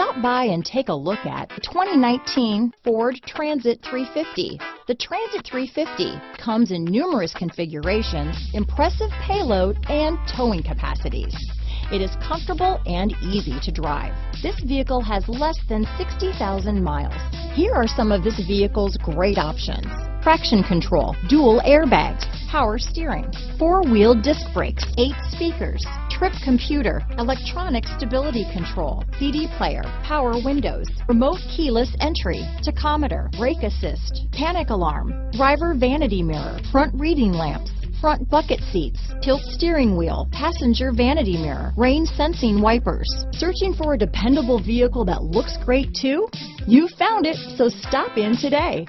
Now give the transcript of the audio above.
Stop by and take a look at the 2019 Ford Transit 350. The Transit 350 comes in numerous configurations, impressive payload, and towing capacities. It is comfortable and easy to drive. This vehicle has less than 60,000 miles. Here are some of this vehicle's great options: traction control, dual airbags, power steering, four-wheel disc brakes, 8 speakers, trip computer, electronic stability control, CD player, power windows, remote keyless entry, tachometer, brake assist, panic alarm, driver vanity mirror, front reading lamps, front bucket seats, tilt steering wheel, passenger vanity mirror, rain sensing wipers. Searching for a dependable vehicle that looks great too? You found it, so stop in today.